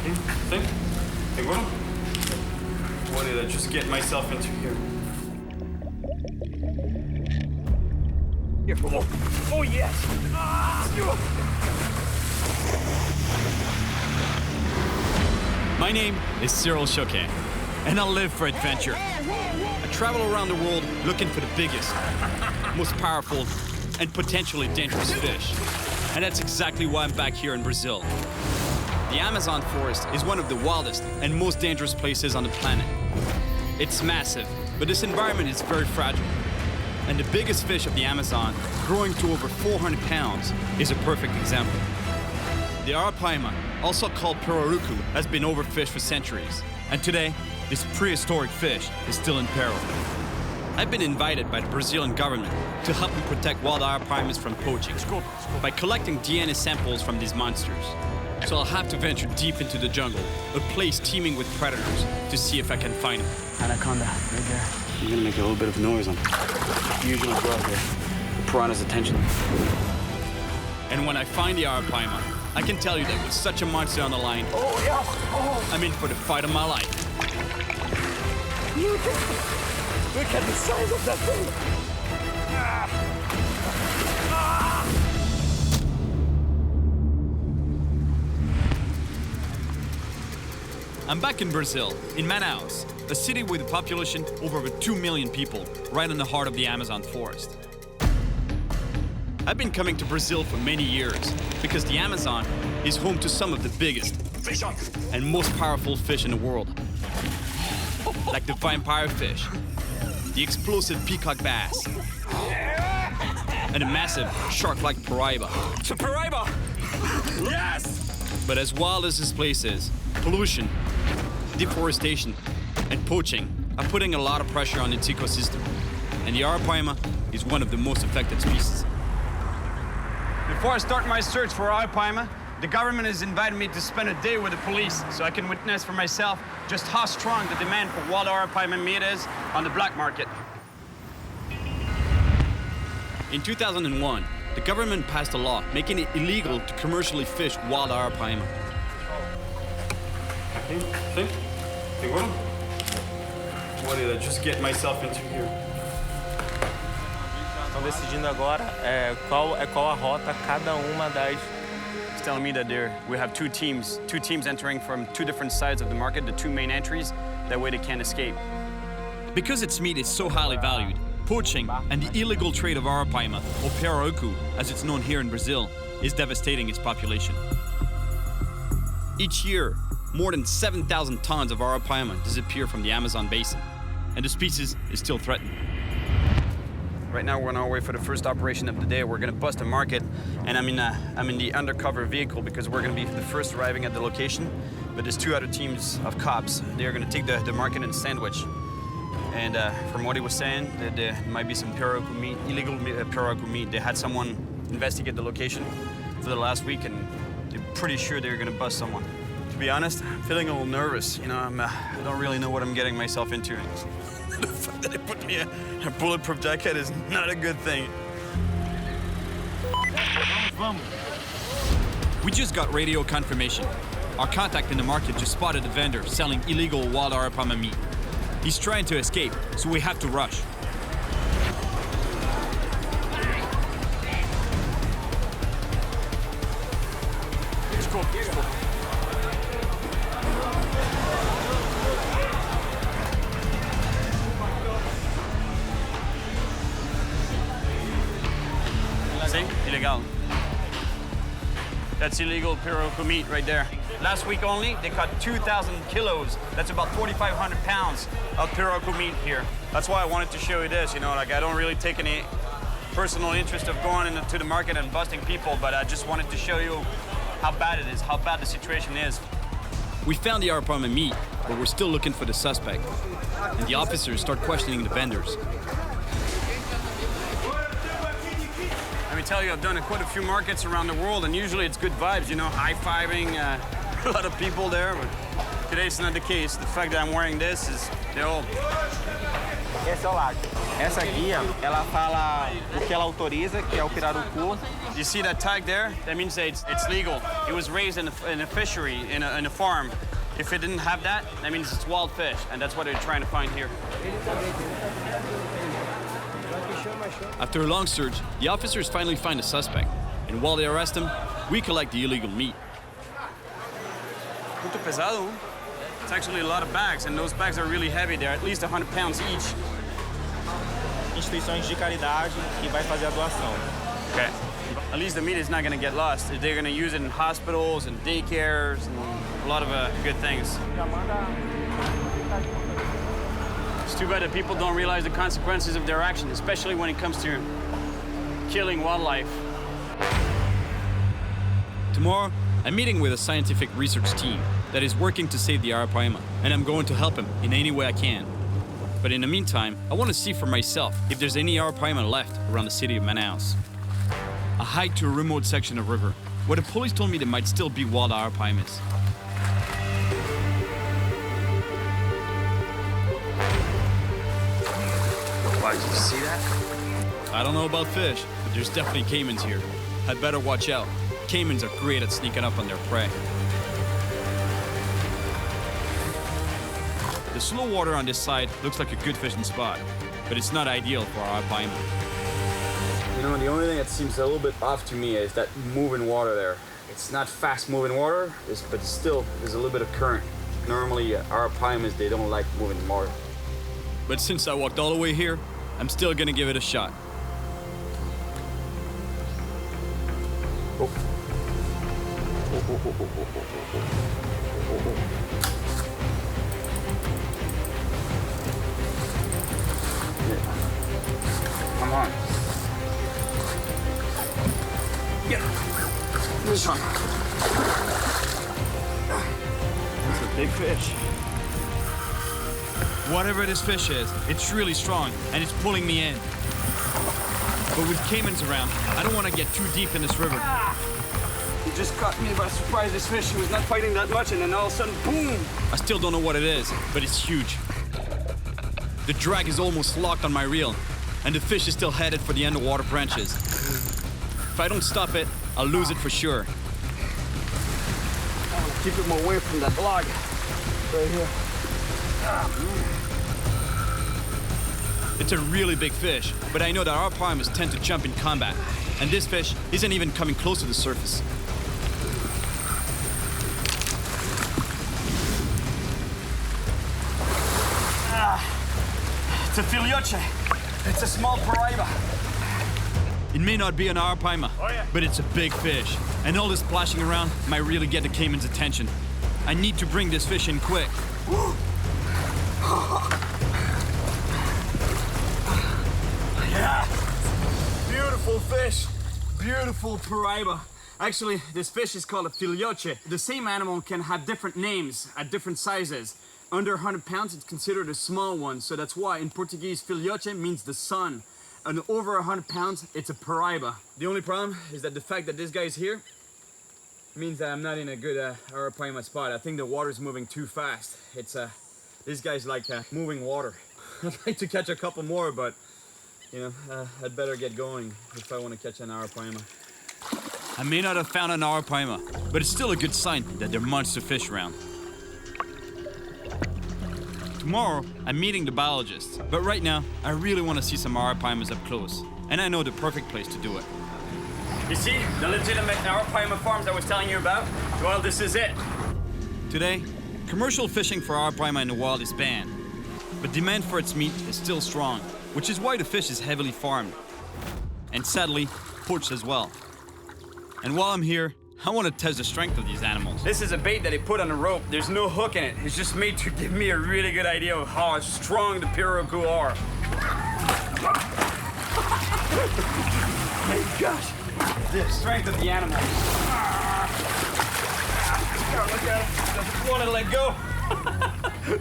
Sí. ¿Seguro? What did I just get myself into here? Here. Oh yes! My name is Cyril Chauquet, and I live for adventure. I travel around the world looking for the biggest, most powerful, and potentially dangerous fish. And that's exactly why I'm back here in Brazil. The Amazon forest is one of the wildest and most dangerous places on the planet. It's massive, but this environment is very fragile. And the biggest fish of the Amazon, growing to over 400 pounds, is a perfect example. The Arapaima, also called pirarucu, has been overfished for centuries. And today, this prehistoric fish is still in peril. I've been invited by the Brazilian government to help them protect wild Arapaimas from poaching by collecting DNA samples from these monsters. So I'll have to venture deep into the jungle, a place teeming with predators, to see if I can find them. Anaconda, right there. You're gonna make a little bit of noise on usually go out here. The piranha's attention. And when I find the Arapaima, I can tell you that with such a monster on the line, I'm in for the fight of my life. Look at the size of that thing! I'm back in Brazil, in Manaus, a city with a population of over 2 million people, right in the heart of the Amazon forest. I've been coming to Brazil for many years because the Amazon is home to some of the biggest and most powerful fish in the world, like the vampire fish, the explosive peacock bass, and a massive shark-like paraiba. Paraiba! Yes! But as wild as this place is, pollution, deforestation, and poaching are putting a lot of pressure on its ecosystem, and the Arapaima is one of the most affected species. Before I start my search for Arapaima, the government has invited me to spend a day with the police so I can witness for myself just how strong the demand for wild Arapaima meat is on the black market. In 2001, the government passed a law making it illegal to commercially fish wild Arapaima. Sí. ¿Seguro? What did I just get myself into here? Estão decidindo agora qual a rota cada uma das. It's telling me that we have two teams entering from two different sides of the market, the two main entries. That way they can't escape. Because its meat is so highly valued, poaching and the illegal trade of Arapaima, or pirarucu, as it's known here in Brazil, is devastating its population. Each year, more than 7,000 tons of Arapaima disappear from the Amazon basin, and the species is still threatened. Right now, we're on our way for the first operation of the day. We're gonna bust a market, and I'm in the undercover vehicle because we're gonna be the first arriving at the location. But there's two other teams of cops. They're gonna take the market and sandwich. And from what he was saying, that there might be some pirarucu meat, illegal pirarucu meat. They had someone investigate the location for the last week, and they're pretty sure they're gonna bust someone. To be honest, I'm feeling a little nervous. You know, I don't really know what I'm getting myself into. The fact that they put me in a bulletproof jacket is not a good thing. We just got radio confirmation. Our contact in the market just spotted a vendor selling illegal wild Arapaima meat. He's trying to escape, so we have to rush. Illegal. That's illegal pirarucu meat right there. Last week only, they caught 2,000 kilos. That's about 4,500 pounds of pirarucu meat here. That's why I wanted to show you this. You know, like I don't really take any personal interest of going into the market and busting people, but I just wanted to show you how bad it is, how bad the situation is. We found the Arapaima meat, but we're still looking for the suspect. And the officers start questioning the vendors. Let me tell you, I've done quite a few markets around the world, and usually it's good vibes, you know, high-fiving, a lot of people there, but today it's not the case. The fact that I'm wearing this is, Esse é o lago. Essa guia, ela fala o que ela autoriza, que é o pirarucu. You see that tag there? That means that it's legal. It was raised in a fishery, in a farm. If it didn't have that, that means it's wild fish, and that's what they're trying to find here. After a long search, the officers finally find a suspect, and while they arrest him, we collect the illegal meat. Muito pesado. It's actually a lot of bags, and those bags are really heavy. They're at least 100 pounds each. Instituições de caridade que vai fazer a doação. Okay. At least the meat is not going to get lost. They're going to use it in hospitals and daycares and a lot of good things. It's too bad that people don't realize the consequences of their actions, especially when it comes to killing wildlife. Tomorrow, I'm meeting with a scientific research team that is working to save the Arapaima, and I'm going to help him in any way I can. But in the meantime, I want to see for myself if there's any Arapaima left around the city of Manaus. A hike to a remote section of river, where the police told me there might still be wild Arapaimas. Why, did you see that? I don't know about fish, but there's definitely caimans here. I'd better watch out. Caimans are great at sneaking up on their prey. The slow water on this side looks like a good fishing spot, but it's not ideal for Arapaima. You know, the only thing that seems a little bit off to me is that moving water there. It's not fast moving water, but still, there's a little bit of current. Normally, Arapaimas, they don't like moving water. But since I walked all the way here, I'm still gonna give it a shot. Oh. Come on. Get this one. It's a big fish. Whatever this fish is, it's really strong, and it's pulling me in. But with caimans around, I don't want to get too deep in this river. You just caught me by surprise. This fish was not fighting that much, and then all of a sudden, boom! I still don't know what it is, but it's huge. The drag is almost locked on my reel, and the fish is still headed for the underwater branches. If I don't stop it, I'll lose it for sure. I want to keep him away from that log. Right here. It's a really big fish, but I know that our Arapaimas tend to jump in combat, and this fish isn't even coming close to the surface. It's a filioche. It's a small paraiba. It may not be an Arapaima, but it's a big fish, and all this splashing around might really get the caiman's attention. I need to bring this fish in quick. Yeah, beautiful fish, beautiful paraiba. Actually, this fish is called a filioche. The same animal can have different names at different sizes. Under 100 pounds, it's considered a small one, so that's why in Portuguese, filioche means the son. And over 100 pounds, it's a paraiba. The only problem is that the fact that this guy is here means that I'm not in a good Arapaima spot. I think the water's moving too fast. This guy's like moving water. I'd like to catch a couple more, but you know, I'd better get going if I want to catch an Arapaima. I may not have found an Arapaima, but it's still a good sign that there are monster fish around. Tomorrow, I'm meeting the biologists, but right now, I really want to see some Arapaimas up close, and I know the perfect place to do it. You see, the legitimate Arapaima farms I was telling you about? Well, this is it. Today, commercial fishing for Arapaima in the wild is banned, but demand for its meat is still strong, which is why the fish is heavily farmed, and sadly, poached as well. And while I'm here, I want to test the strength of these animals. This is a bait that they put on a rope. There's no hook in it. It's just made to give me a really good idea of how strong the pirarucu are. My gosh, the strength of the animal. Look at it. Doesn't want to let go.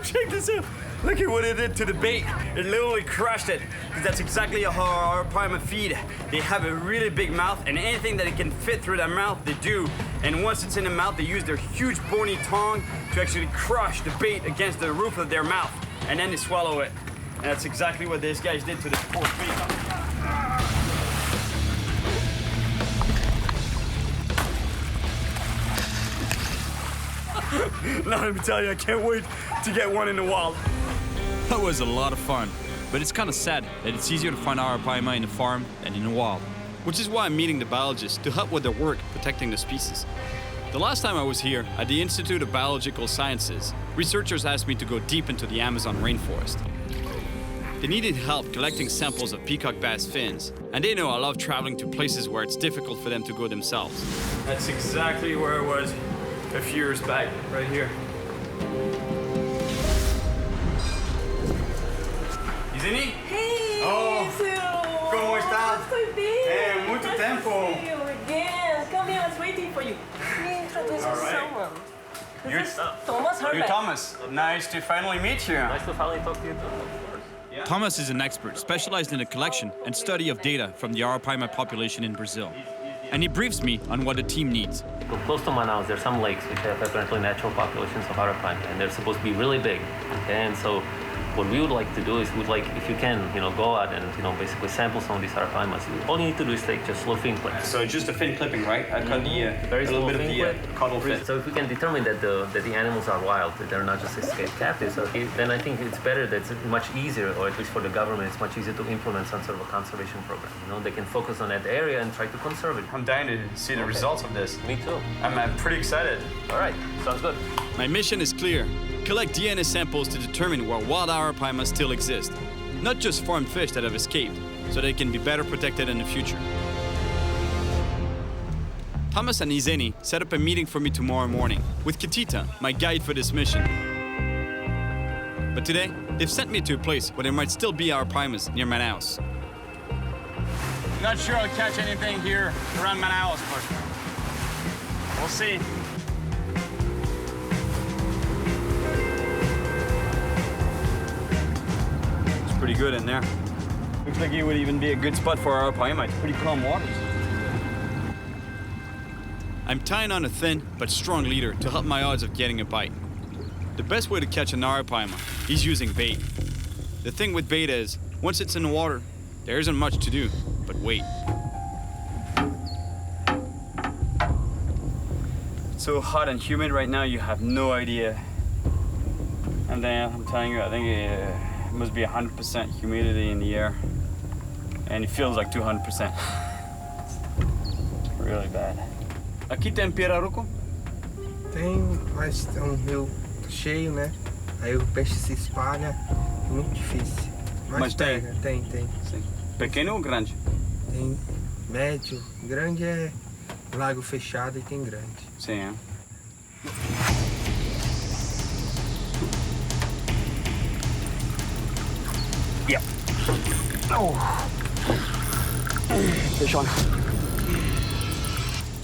Check this out. Look at what it did to the bait. It literally crushed it. That's exactly how our Arapaima feed. They have a really big mouth, and anything that it can fit through their mouth, they do. And once it's in the mouth, they use their huge bony tongue to actually crush the bait against the roof of their mouth, and then they swallow it. And that's exactly what these guys did to this poor peacock. Now let me tell you, I can't wait to get one in the wild. That was a lot of fun, but it's kind of sad that it's easier to find Arapaima in the farm than in the wild. Which is why I'm meeting the biologists to help with their work protecting the species. The last time I was here, at the Institute of Biological Sciences, researchers asked me to go deep into the Amazon rainforest. They needed help collecting samples of peacock bass fins, and they know I love traveling to places where it's difficult for them to go themselves. That's exactly where I was a few years back, right here. Isini? Hey, Oh, Cyril! como está? Estou bem. Muito Nice to tempo. see you again. Come here, I was waiting for you. Let me introduce All you right. someone. You're- This is Thomas You're Herbeck. Thomas. Nice to finally meet you. Nice to finally talk to you too, of course. Thomas is an expert specialized in the collection and study of data from the Arapaima population in Brazil. And he briefs me on what the team needs. So close to Manaus, there's some lakes which have apparently natural populations of Arapaima, and they're supposed to be really big. Okay, and so what we would like to do is we would like, if you can, go out and basically sample some of these Arapaimas. All you need to do is take just slow fin clips. So just a fin clipping, right? I cut the Very a little small bit of fin the clip. caudal fin. So if we can determine that the animals are wild, that they're not just escaped captives, okay, then I think it's better that it's much easier, or at least for the government, it's much easier to implement some sort of a conservation program. They can focus on that area and try to conserve it. I'm dying to see the results of this. Me too. I'm pretty excited. All right, sounds good. My mission is clear. Collect DNA samples to determine where wild Arapaima still exist. Not just farmed fish that have escaped, so they can be better protected in the future. Thomas and Izeni set up a meeting for me tomorrow morning with Kitita, my guide for this mission. But today, they've sent me to a place where there might still be Arapaimas near Manaus. Not sure I'll catch anything here around Manaus, but we'll see. It's pretty good in there. Looks like it would even be a good spot for Arapaima. It's pretty calm waters. I'm tying on a thin but strong leader to help my odds of getting a bite. The best way to catch an Arapaima is using bait. The thing with bait is, once it's in the water, there isn't much to do but wait. It's so hot and humid right now, you have no idea. And then I'm telling you, I think it must be 100% humidity in the air. And it feels like 200%. It's really bad. Aqui tem pirarucu? Tem, mas é um rio cheio, né? Aí o peixe se espalha, muito difícil. Mas tem? pega, tem. Sim. Pequeno ou grande? Tem médio, grande é lago fechado e tem grande. Sim, é. Yeah. Oh. Fish on.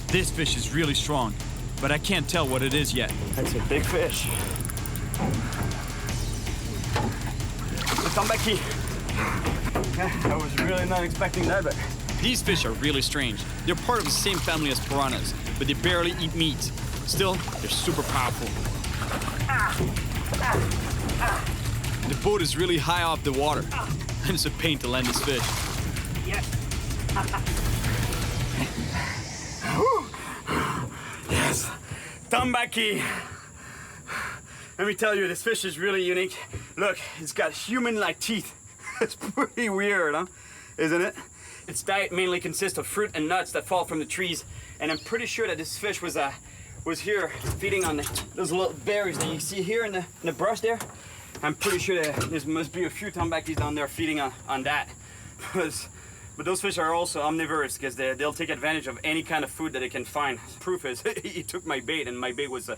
This fish is really strong, but I can't tell what it is yet. That's a big fish. The Tambaqui. I was really not expecting that, but These fish are really strange. They're part of the same family as piranhas, but they barely eat meat. Still, they're super powerful. The boat is really high off the water, and it's a pain to land this fish. yes, Tambaqui. Let me tell you, this fish is really unique. Look, it's got human-like teeth. It's pretty weird, huh? Isn't it? Its diet mainly consists of fruit and nuts that fall from the trees, and I'm pretty sure that this fish was here feeding on those little berries that you see here in the brush there. I'm pretty sure that there must be a few Tambaqis down there feeding on that. But those fish are also omnivorous because they'll take advantage of any kind of food that they can find. Proof is, he took my bait, and my bait was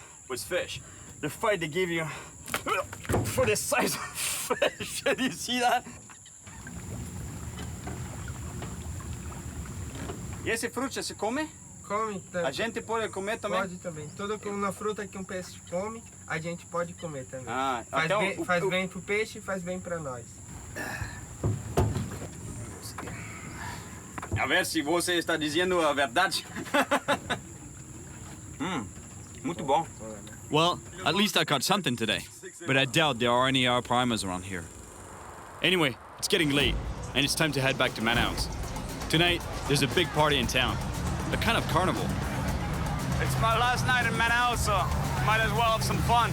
fish. The fight they give you for this size of fish. Do you see that? E esse fruta se come? Come A também. gente pode comer também? Pode também. Toda uma fruta que um peixe come, a gente pode comer também. Ah, faz então, bem, faz bem pro peixe e faz bem pra nós. A ver se você está dizendo a verdade. Muito bom. Well, at least I caught something today, but I doubt there are any Arapaimas around here. Anyway, it's getting late, and it's time to head back to Manaus. Tonight, there's a big party in town, a kind of carnival. It's my last night in Manaus, so might as well have some fun.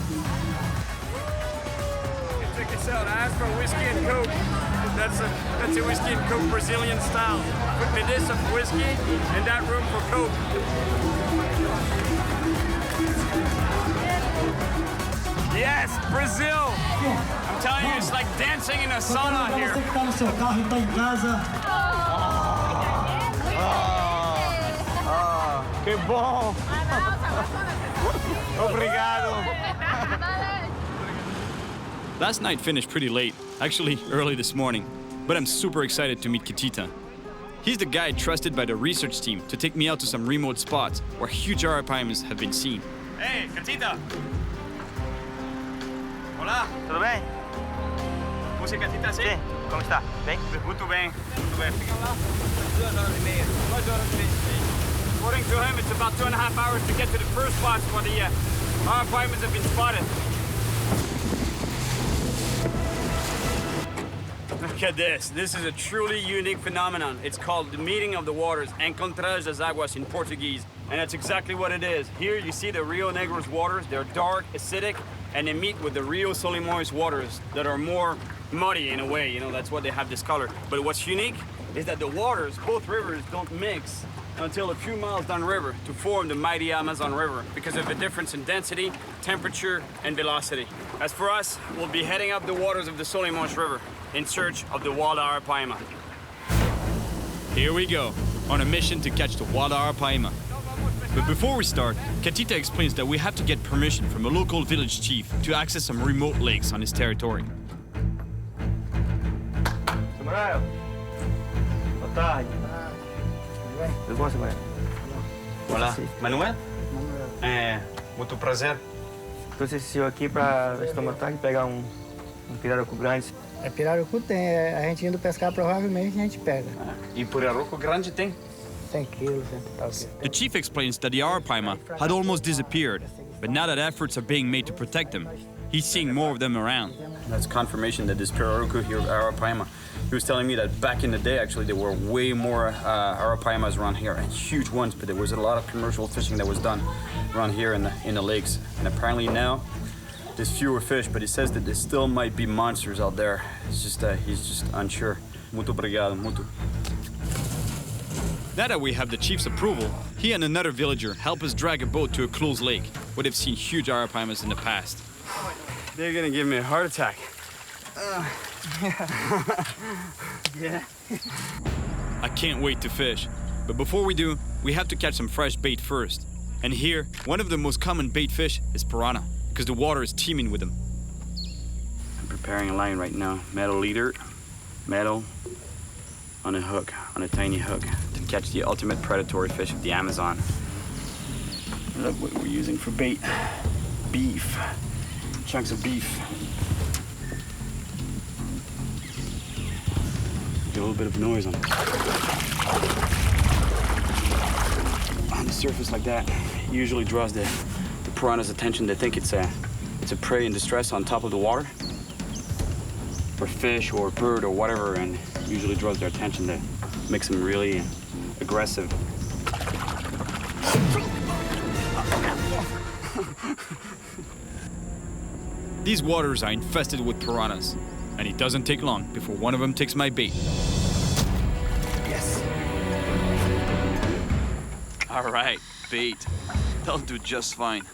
Check this out. I asked for whiskey and coke. That's a whiskey and coke Brazilian style. Put me this of whiskey and that room for coke. Yes, Brazil! I'm telling you, it's like dancing in a sauna here. Que bom! Obrigado! Last night finished pretty late, actually early this morning, but I'm super excited to meet Catita. He's the guy trusted by the research team to take me out to some remote spots where huge arapaimas have been seen. Hey, Catita! Olá! Tudo bem? Você Catita, sim? Sim. Como está? Bem? Muito bem, muito bem. Fica lá. 2 horas e meia. 2 horas e meia. According to him, it's about 2.5 hours to get to the first spots where the arapaimas have been spotted. Look at this. This is a truly unique phenomenon. It's called the meeting of the waters, Encontrage das Águas in Portuguese. And that's exactly what it is. Here you see the Rio Negro's waters. They're dark, acidic, and they meet with the Rio Solimões waters that are more muddy in a way. You know, that's why they have this color. But what's unique is that the waters, both rivers, don't mix until a few miles downriver to form the mighty Amazon River because of the difference in density, temperature, and velocity. As for us, we'll be heading up the waters of the Solimões River in search of the wild Arapaima. Here we go, on a mission to catch the wild arapaima. But before we start, Catita explains that we have to get permission from a local village chief to access some remote lakes on his territory. Samuel. Boa tarde. Tudo bom, Samuel? Olá, Manuel? Muito prazer. Trouxe esse senhor aqui para Tambaqui pegar um pirarucu grande. Pirarucu tem, a gente indo pescar provavelmente a gente pega. E pirarucu grande tem? 100 quilos, 100 e tal quilos. The chief explains that the arapaima had almost disappeared, but now that efforts are being made to protect them, he's seeing more of them around. That's confirmation that this pirarucu here, Arapaima, he was telling me that back in the day, actually, there were way more Arapaimas around here, and huge ones, but there was a lot of commercial fishing that was done around here in the lakes. And apparently now, there's fewer fish, but he says that there still might be monsters out there. It's just, he's just unsure. Muito obrigado, muito. Now that we have the chief's approval, he and another villager help us drag a boat to a closed lake where they've seen huge arapaimas in the past. They're gonna give me a heart attack. Yeah. I can't wait to fish, but before we do, we have to catch some fresh bait first. And here, one of the most common bait fish is piranha, because the water is teeming with them. I'm preparing a line right now. Metal leader, metal on a hook, on a tiny hook, to catch the ultimate predatory fish of the Amazon. Look what we're using for bait. Beef. Chunks of beef. Get a little bit of noise on the surface like that. Usually draws the piranha's attention. They think it's a prey in distress on top of the water, or fish or bird or whatever, and usually draws their attention. That makes them really aggressive. These waters are infested with piranhas, and it doesn't take long before one of them takes my bait. Yes. All right, bait. They'll do just fine.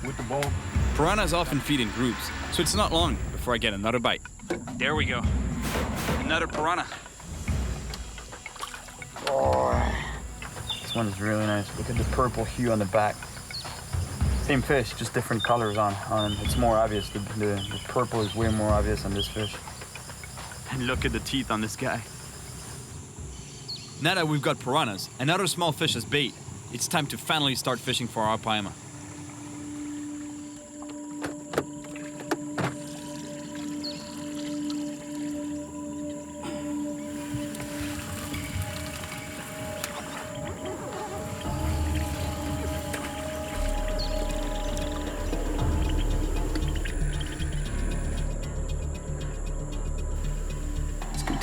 With the ball. Piranhas often feed in groups, so it's not long before I get another bite. There we go. Another piranha. Oh, this one is really nice. Look at the purple hue on the back. Same fish, just different colors on. It's more obvious. The purple is way more obvious on this fish. And look at the teeth on this guy. Now that we've got piranhas and other small fish as bait, it's time to finally start fishing for Arapaima.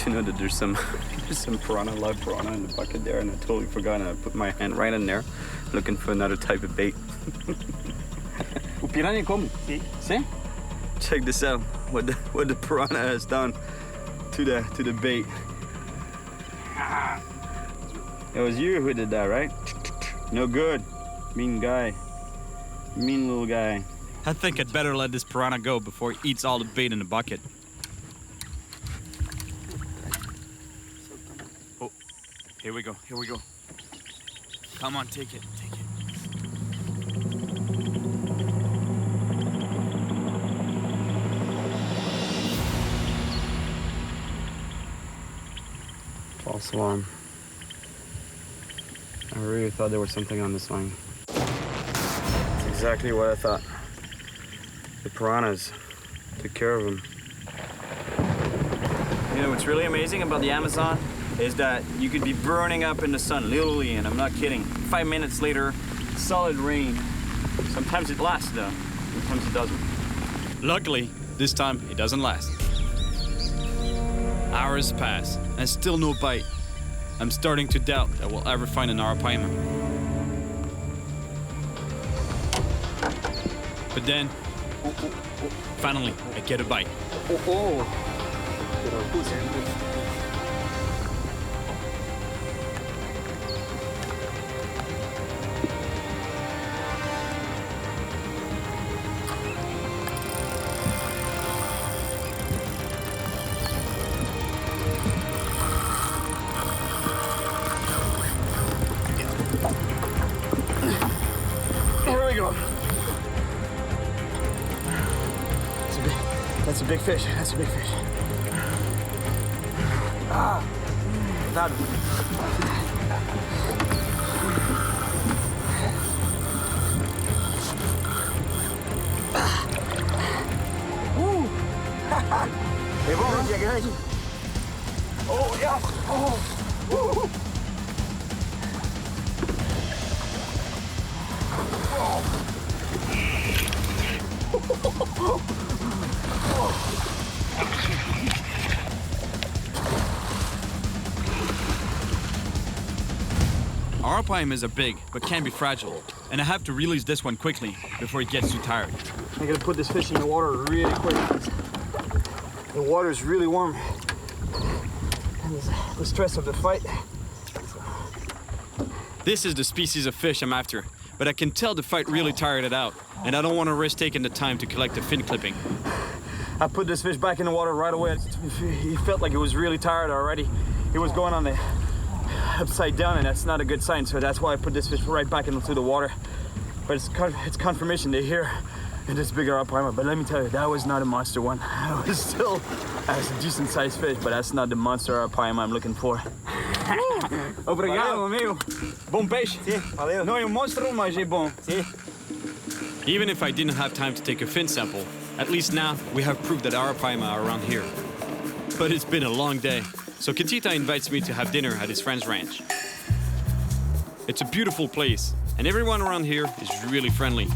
you know that there's some piranha, live piranha in the bucket there, and I totally forgot, and I put my hand right in there, looking for another type of bait. O piranha come? See? Check this out, what the piranha has done to the bait. It was you who did that, right? No good. Mean guy. Mean little guy. I think I'd better let this piranha go before he eats all the bait in the bucket. Oh, here we go, here we go. Come on, take it, take it. False alarm. I really thought there was something on this line. That's exactly what I thought. The piranhas took care of him. You know what's really amazing about the Amazon is that you could be burning up in the sun, literally, and I'm not kidding. 5 minutes later, solid rain. Sometimes it lasts though, sometimes it doesn't. Luckily, this time it doesn't last. Hours pass, and still no bite. I'm starting to doubt that we'll ever find an Arapaima. But then, finally, I get a bite. Here we go. That's a big fish. That's a big fish. Ah, that. É bom, é grande. Oh, yes. Oh. Arapaimas are big, but can be fragile, and I have to release this one quickly before it gets too tired. I'm gonna put this fish in the water really quick. The water is really warm. And the stress of the fight. This is the species of fish I'm after, but I can tell the fight really tired it out, and I don't want to risk taking the time to collect the fin clipping. I put this fish back in the water right away. He felt like it was really tired already. He was going on the upside down, and that's not a good sign, so that's why I put this fish right back into the water. But it's confirmation they're here in this bigger Arapaima. But let me tell you, that was not a monster one. It was still a decent sized fish, but that's not the monster Arapaima I'm looking for. Obrigado, amigo. Bom peixe. Sim, valeu. Não é um monstro, mas é bom. Sim. Even if I didn't have time to take a fin sample, at least now we have proof that Arapaima are around here. But it's been a long day, so Kitita invites me to have dinner at his friend's ranch. It's a beautiful place, and everyone around here is really friendly.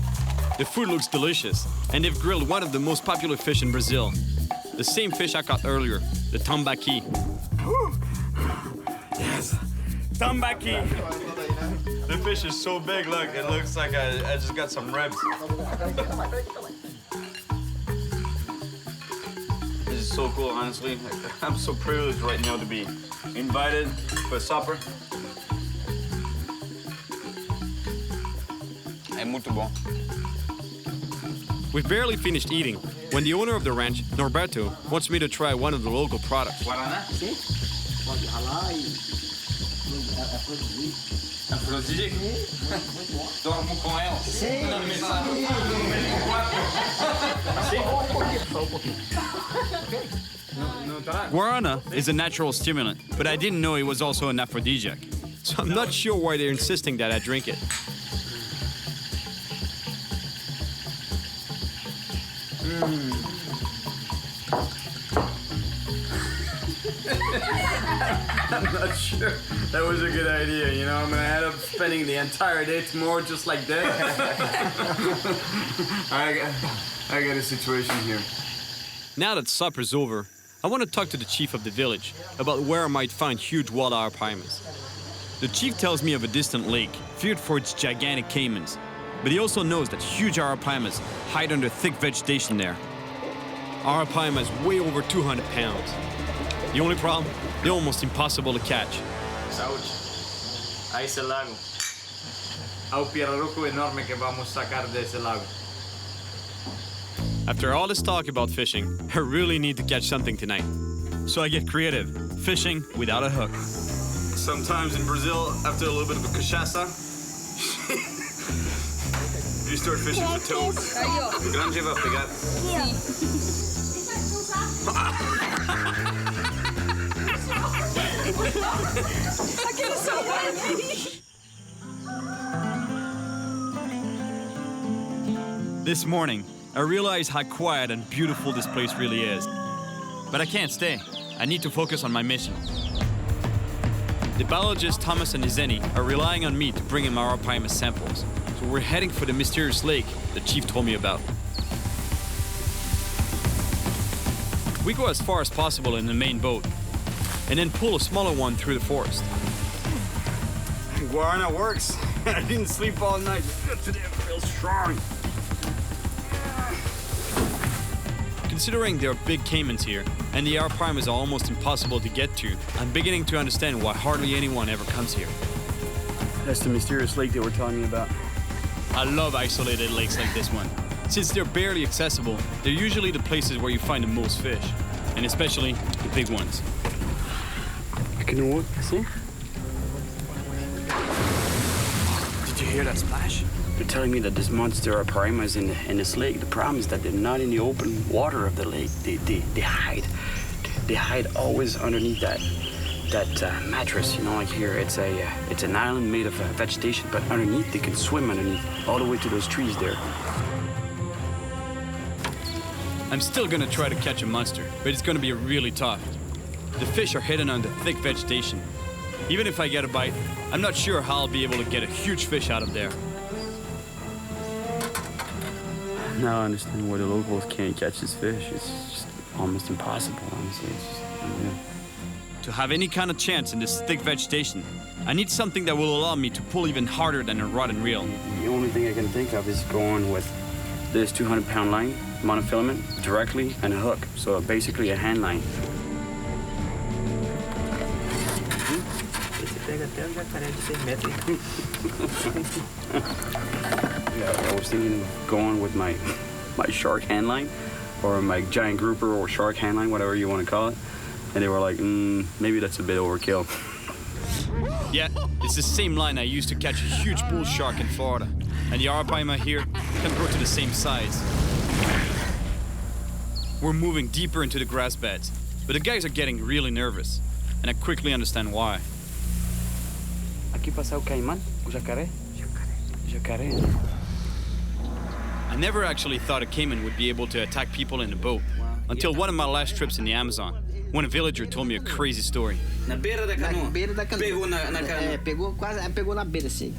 The food looks delicious, and they've grilled one of the most popular fish in Brazil. The same fish I caught earlier, the Tambaqui. Yes, Tambaqui. The fish is so big, look, it looks like I just got some ribs. This is so cool, honestly. I'm so privileged right now to be invited for supper. É muito bom. We've barely finished eating when the owner of the ranch, Norberto, wants me to try one of the local products. Guaraná? Sim. Pode ralar e produzir. Dormo com ela. Sim. Guarana is a natural stimulant, but I didn't know it was also an aphrodisiac. So I'm not sure why they're insisting that I drink it. I'm not sure that was a good idea, you know? I'm gonna end up spending the entire day tomorrow just like that. I got a situation here. Now that supper's over, I want to talk to the chief of the village about where I might find huge wild Arapaimas. The chief tells me of a distant lake, feared for its gigantic caimans, but he also knows that huge Arapaimas hide under thick vegetation there. Arapaima is way over 200 pounds. The only problem? They're almost impossible to catch. Saúde. A ese lago. Ao pirarucu enorme que vamos sacar de ese lago. After all this talk about fishing, I really need to catch something tonight. So I get creative, fishing without a hook. Sometimes in Brazil, after a little bit of a cachaça, you start fishing for toads. Grande vai pegar. This morning, I realize how quiet and beautiful this place really is. But I can't stay. I need to focus on my mission. The biologists Thomas and Izeni are relying on me to bring in Arapaima samples. So we're heading for the mysterious lake the chief told me about. We go as far as possible in the main boat, and then pull a smaller one through the forest. Guarana works. I didn't sleep all night. Today I feel strong. Considering there are big caimans here, and the Arapaimas are almost impossible to get to, I'm beginning to understand why hardly anyone ever comes here. That's the mysterious lake they were telling me about. I love isolated lakes like this one. Since they're barely accessible, they're usually the places where you find the most fish, and especially the big ones. Can you see? Did you hear that splash? They're telling me that this monster Arapaima is in this lake. The problem is that they're not in the open water of the lake. They hide. They hide always underneath that mattress. You know, like here, it's an island made of vegetation, but underneath they can swim underneath, all the way to those trees there. I'm still gonna try to catch a monster, but it's gonna be really tough. The fish are hidden under thick vegetation. Even if I get a bite, I'm not sure how I'll be able to get a huge fish out of there. Now I understand why the locals can't catch this fish. It's just almost impossible, honestly. It's just unreal. To have any kind of chance in this thick vegetation, I need something that will allow me to pull even harder than a rod and reel. The only thing I can think of is going with this 200-pound line, monofilament, directly, and a hook. So basically a hand line. Yeah, I was thinking of going with my shark hand line, or my giant grouper or shark hand line, whatever you want to call it. And they were like, maybe that's a bit overkill. Yeah, it's the same line I used to catch a huge bull shark in Florida. And the Arapaima here can grow to the same size. We're moving deeper into the grass beds, but the guys are getting really nervous, and I quickly understand why. Aqui passa o caimán, o jacaré. Jacaré. I never actually thought a caiman would be able to attack people in a boat, until one of my last trips in the Amazon, when a villager told me a crazy story. Na beira da canoa. Beira da canoa. Pegou na canoa. Pegou quase, pegou na beira assim.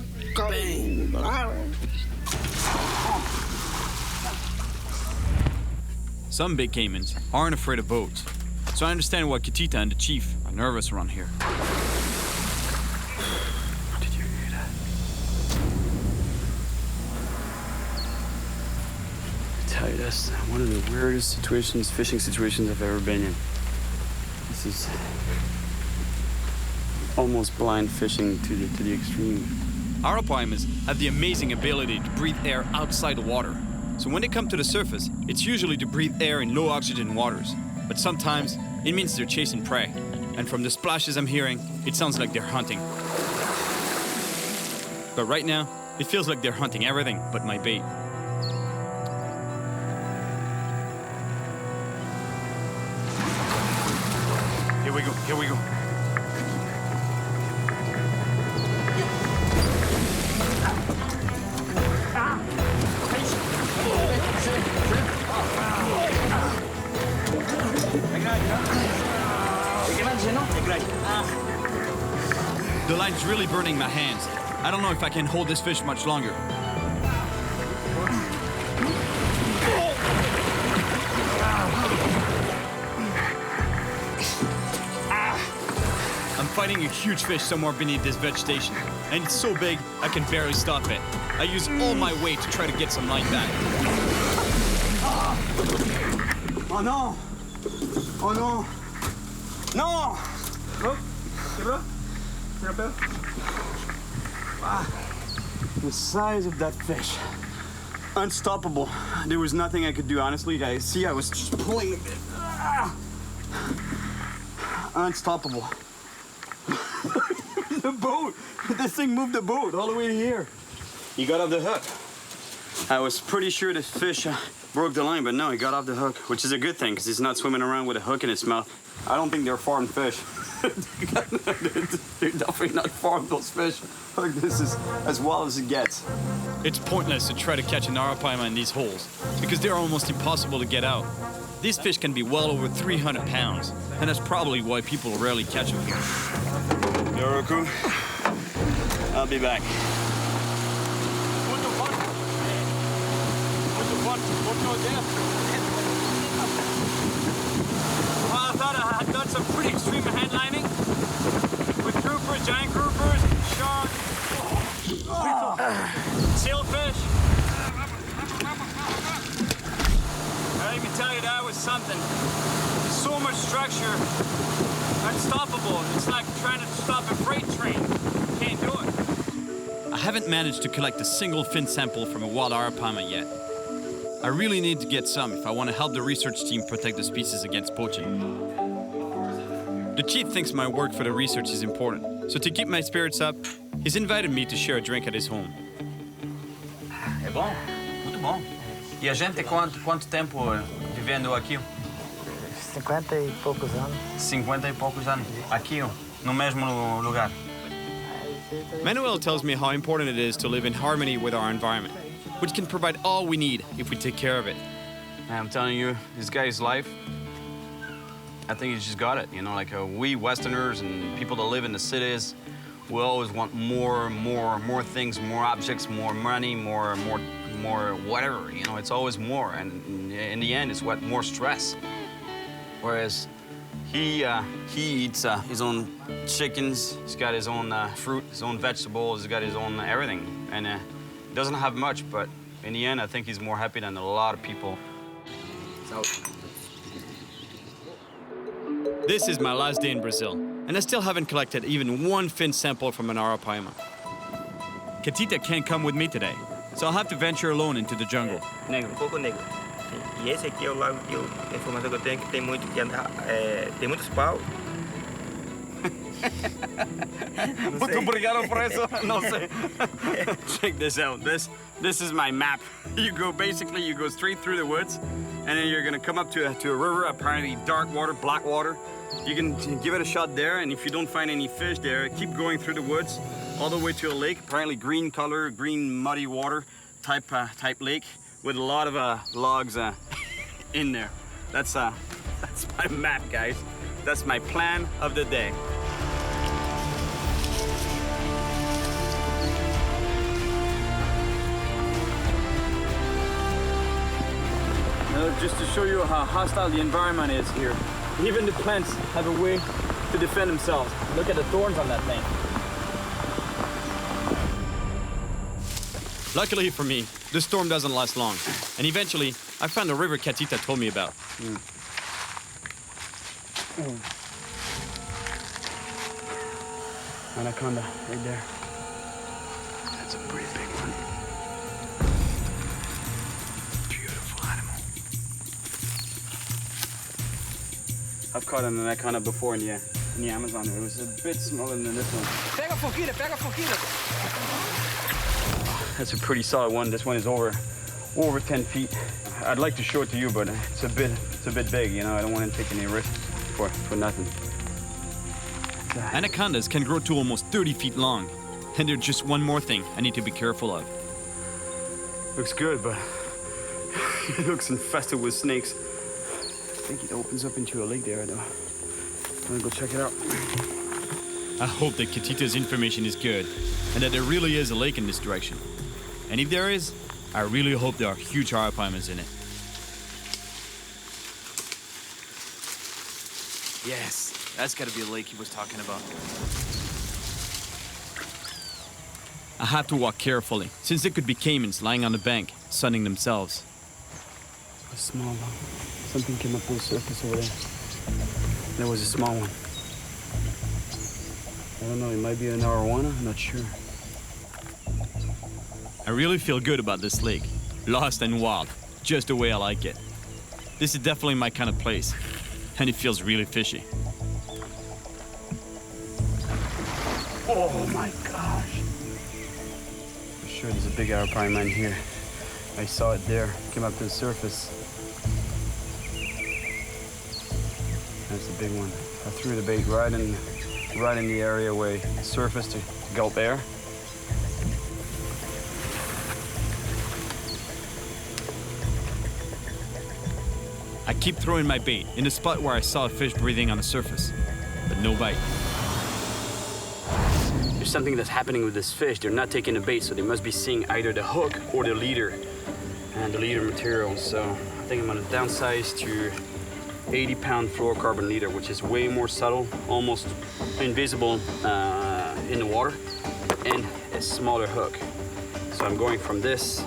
Some big caimans aren't afraid of boats, so I understand why Kitita and the chief are nervous around here. Did you hear that? I tell you, that's one of the weirdest fishing situations I've ever been in. This is almost blind fishing to the extreme. Arapaimas have the amazing ability to breathe air outside the water. So when they come to the surface, it's usually to breathe air in low oxygen waters. But sometimes, it means they're chasing prey. And from the splashes I'm hearing, it sounds like they're hunting. But right now, it feels like they're hunting everything but my bait. Here we go, here we go. The line's really burning my hands. I don't know if I can hold this fish much longer. huge fish somewhere beneath this vegetation, and it's so big I can barely stop it. I use all my weight to try to get some like that. Oh no! Oh no! No! The size of that fish. Unstoppable. There was nothing I could do, honestly, guys. See, I was just pulling a bit. Unstoppable. The boat. This thing moved the boat all the way here. He got off the hook. I was pretty sure the fish broke the line, but no, he got off the hook, which is a good thing because he's not swimming around with a hook in his mouth. I don't think they're farmed fish. They're definitely not farmed, those fish. Look, this is as wild as it gets. It's pointless to try to catch an Arapaima in these holes because they're almost impossible to get out. These fish can be well over 300 pounds, and that's probably why people rarely catch them here. Yoroku, I'll be back. Well, I thought I had done some pretty extreme headlining with groupers, giant groupers, sharks, sailfish. I can tell you that was something. There's so much structure, unstoppable. It's like trying to stop a freight train. You can't do it. I haven't managed to collect a single fin sample from a wild Arapaima yet. I really need to get some if I want to help the research team protect the species against poaching. The chief thinks my work for the research is important, so to keep my spirits up, he's invited me to share a drink at his home. É bom, muito bom. E a gente quanto tempo vivendo aqui? 50 e poucos anos. 50 e poucos anos. Aqui, no mesmo lugar. Manuel tells me how important it is to live in harmony with our environment, which can provide all we need if we take care of it. I'm telling you, this guy's life, I think he's just got it. You know, like we Westerners and people that live in the cities, we always want more things, more objects, more money, more whatever. You know, it's always more, and in the end, it's what more stress. Whereas he eats his own chickens, he's got his own fruit, his own vegetables, he's got his own everything, and he doesn't have much, but in the end, I think he's more happy than a lot of people. So. This is my last day in Brazil, and I still haven't collected even one fin sample from an Arapaima. Catita can't come with me today, so I'll have to venture alone into the jungle. Negro, pouco negro. Sim. E esse aqui é o lago que a informação que eu tenho é que tem muito tem muitos paus. Muito obrigado por eso. No sé. Check this out. This is my map. You go straight through the woods, and then you're gonna come up to a river, apparently dark water, black water. You can give it a shot there, and if you don't find any fish there, keep going through the woods all the way to a lake, apparently green color, green muddy water type lake with a lot of logs in there. That's my map, guys. That's my plan of the day. Just to show you how hostile the environment is here. Even the plants have a way to defend themselves. Look at the thorns on that thing. Luckily for me, the storm doesn't last long, and eventually I found the river Catita told me about. Anaconda, right there. That's a pretty big one. I've caught an anaconda before in the Amazon. It was a bit smaller than this one. Pega a foquilha, pega a foquilha. That's a pretty solid one. This one is over 10 feet. I'd like to show it to you, but it's a bit big. You know, I don't want to take any risk for nothing. Anacondas can grow to almost 30 feet long, and there's just one more thing I need to be careful of. Looks good, but it looks infested with snakes. I think it opens up into a lake there, though. I'm gonna go check it out. I hope that Catita's information is good, and that there really is a lake in this direction. And if there is, I really hope there are huge Arapaimas in it. Yes, that's gotta be a lake he was talking about. I have to walk carefully, since there could be caimans lying on the bank, sunning themselves. A small one. Something came up on the surface over there. There was a small one. I don't know, it might be an arowana, I'm not sure. I really feel good about this lake. Lost and wild, just the way I like it. This is definitely my kind of place, and it feels really fishy. Oh my gosh. For sure there's a big Arapaima in here. I saw it there, came up to the surface. That's a big one. I threw the bait right in the area where it surfaced to gulp air. I keep throwing my bait in the spot where I saw a fish breathing on the surface, but no bite. There's something that's happening with this fish. They're not taking the bait, so they must be seeing either the hook or the leader and the leader material. So I think I'm gonna downsize to 80-pound fluorocarbon leader, which is way more subtle, almost invisible in the water, and a smaller hook. So I'm going from this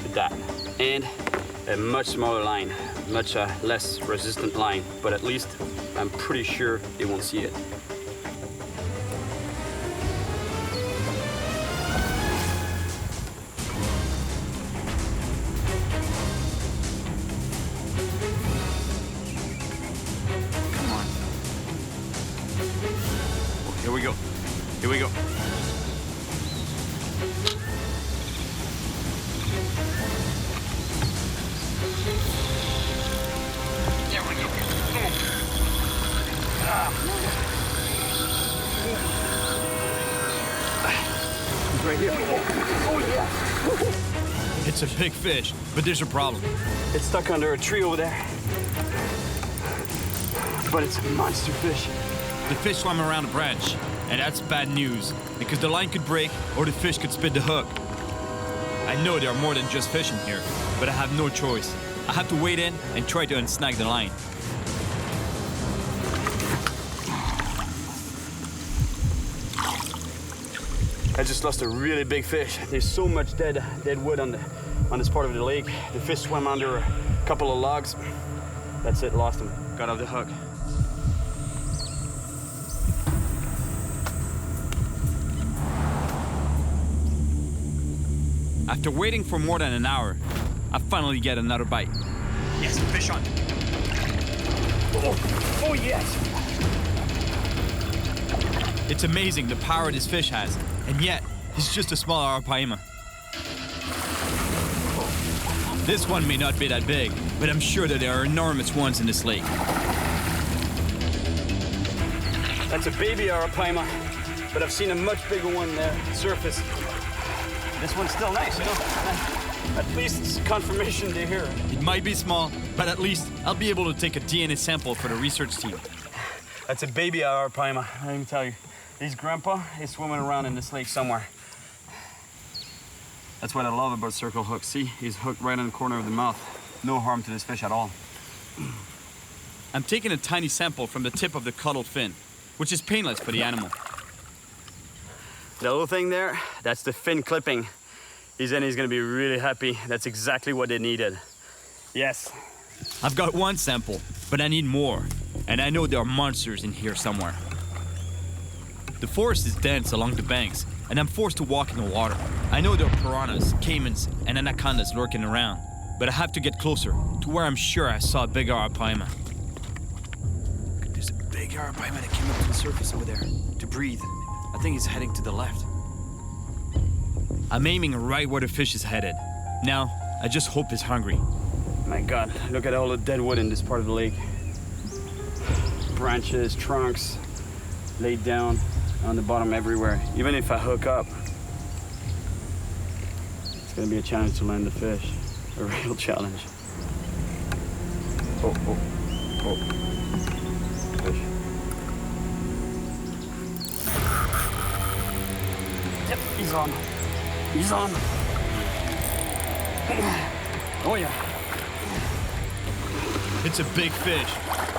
to that, and a much smaller line, much less resistant line, but at least I'm pretty sure they won't see it. Come on. Oh, here we go. Here we go. Right here. Oh yeah. It's a big fish, but there's a problem. It's stuck under a tree over there. But it's a monster fish. The fish swam around a branch, and that's bad news, because the line could break or the fish could spit the hook. I know there are more than just fish in here, but I have no choice. I have to wade in and try to unsnag the line. I just lost a really big fish. There's so much dead wood on this part of the lake. The fish swam under a couple of logs. That's it, lost him. Got off the hook. After waiting for more than an hour, I finally get another bite. Yes, fish on. Oh yes! It's amazing the power this fish has, and yet he's just a small Arapaima. This one may not be that big, but I'm sure that there are enormous ones in this lake. That's a baby Arapaima, but I've seen a much bigger one there surface. This one's still nice, you know? At least it's confirmation they're here. It might be small, but at least I'll be able to take a DNA sample for the research team. That's a baby Arapaima, let me tell you. His grandpa is swimming around in this lake somewhere. That's what I love about circle hooks. See, he's hooked right in the corner of the mouth. No harm to this fish at all. I'm taking a tiny sample from the tip of the caudal fin, which is painless for the animal. The little thing there, that's the fin clipping. He's gonna be really happy. That's exactly what they needed. Yes. I've got one sample, but I need more. And I know there are monsters in here somewhere. The forest is dense along the banks, and I'm forced to walk in the water. I know there are piranhas, caimans, and anacondas lurking around, but I have to get closer to where I'm sure I saw a big Arapaima. There's a big Arapaima that came up to the surface over there to breathe. I think he's heading to the left. I'm aiming right where the fish is headed. Now, I just hope he's hungry. My God, look at all the dead wood in this part of the lake. Branches, trunks, laid down on the bottom everywhere. Even if I hook up, it's gonna be a challenge to land the fish. A real challenge. Oh, oh, oh. Fish. Yep, he's on. He's on. Oh yeah. It's a big fish.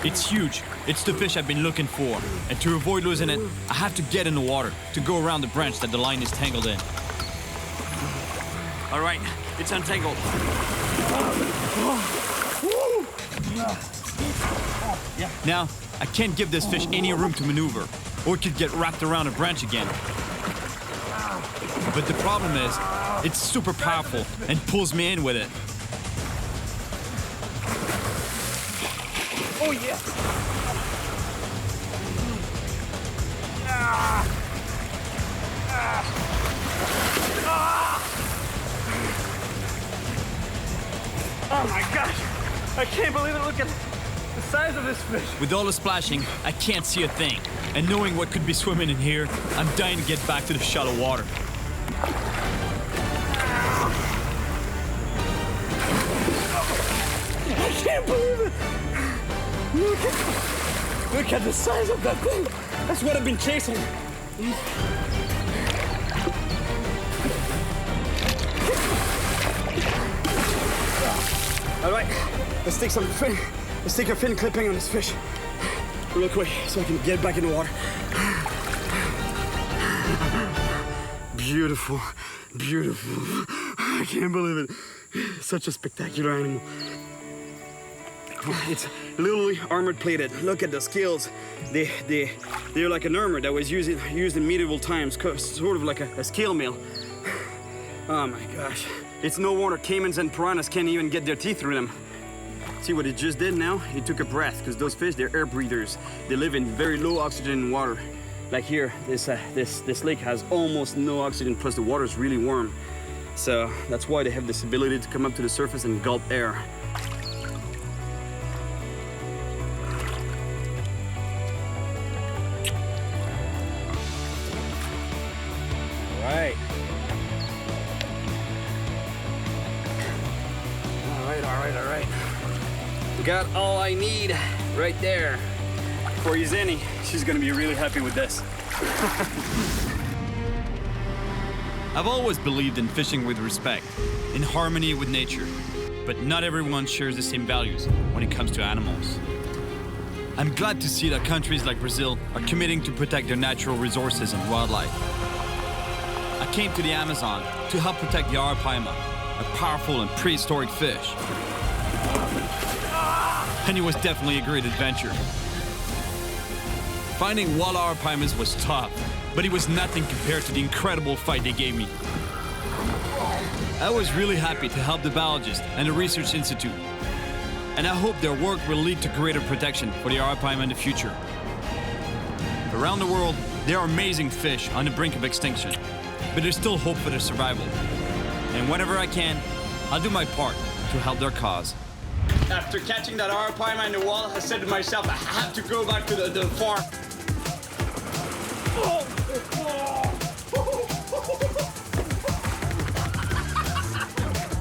It's huge. It's the fish I've been looking for. And to avoid losing it, I have to get in the water to go around the branch that the line is tangled in. All right, it's untangled. Now, I can't give this fish any room to maneuver, or it could get wrapped around a branch again. But the problem is, it's super powerful and pulls me in with it. Oh yeah! Oh my gosh! I can't believe it. Look at the size of this fish. With all the splashing, I can't see a thing. And knowing what could be swimming in here, I'm dying to get back to the shallow water. I can't believe it! Look at the size of that thing! That's what I've been chasing! All right, let's take a fin clipping on this fish real quick so I can get back in the water. Beautiful, beautiful. I can't believe it. Such a spectacular animal. It's literally armored plated. Look at the scales. They're like an armor that was used in medieval times, sort of like a scale mail. Oh my gosh. It's no wonder caimans and piranhas can't even get their teeth through them. See what it just did now? It took a breath, because those fish, they're air breathers. They live in very low oxygen water. Like here, this lake has almost no oxygen, plus the water is really warm. So that's why they have this ability to come up to the surface and gulp air. All right. Got all I need right there. For Yuzeni, she's gonna be really happy with this. I've always believed in fishing with respect, in harmony with nature, but not everyone shares the same values when it comes to animals. I'm glad to see that countries like Brazil are committing to protect their natural resources and wildlife. I came to the Amazon to help protect the Arapaima, a powerful and prehistoric fish. And it was definitely a great adventure. Finding wild Arapaimas was tough, but it was nothing compared to the incredible fight they gave me. I was really happy to help the biologists and the Research Institute, and I hope their work will lead to greater protection for the Arapaima in the future. Around the world, there are amazing fish on the brink of extinction, but there's still hope for their survival. And whenever I can, I'll do my part to help their cause. After catching that Arapaima in the wall, I said to myself, I have to go back to the farm.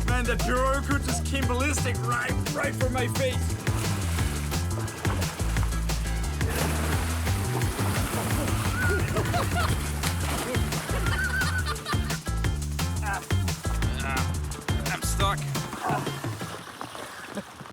Man, that Piroku just came ballistic right for my face.